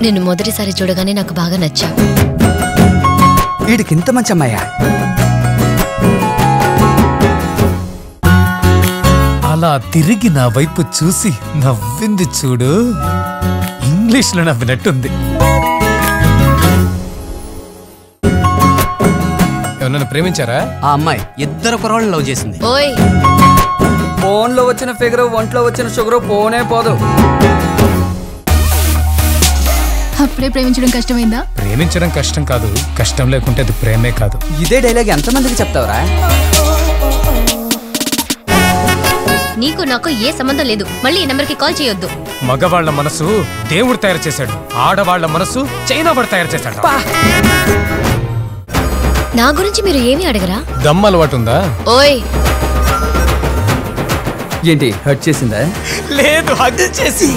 నిన్ను మొదటిసారి చూడగానే నాకు బాగా నచ్చా. వీడికింత మంచి అమ్మాయా? అలా తిరిగి నా వైపు చూసి నవ్వింది చూడు, ఇంగ్లీష్ లో నవ్వినట్టుంది. ఎవరన్నా ప్రేమించారా? ఆ అమ్మాయి ఇద్దరు కుర్రాళ్ళు లవ్ చేసింది. ఓయ్, ఫోన్ లో వచ్చిన ఫిగర్, ఒంట్లో వచ్చిన షుగర్ పోనే పోదు. అప్పుడే ప్రేమించడం కష్టమైందా? ప్రేమించడం కష్టం కాదు, కష్టం లేకుంటే అది ప్రేమే కాదు. ఇదే డైలాగ్ ఎంతమందికి చెప్తావురా? నీకు నాకు ఏ సంబంధం లేదు. మళ్ళీ ఈ నెంబర్కి కాల్ చేయొద్దు. మగవాళ్ల మనసు దేవుడు తయారు చేశాడు, ఆడవాళ్ల మనసు చైనా వాడు తయారు చేశాడు. నా గురించి మీరు ఏమీ అడగరా? దమ్ అలవాటు ఉందా? ఓయ్, ఏంటి హర్ట్ చేసిందా? లేదు, హగ్ చేసి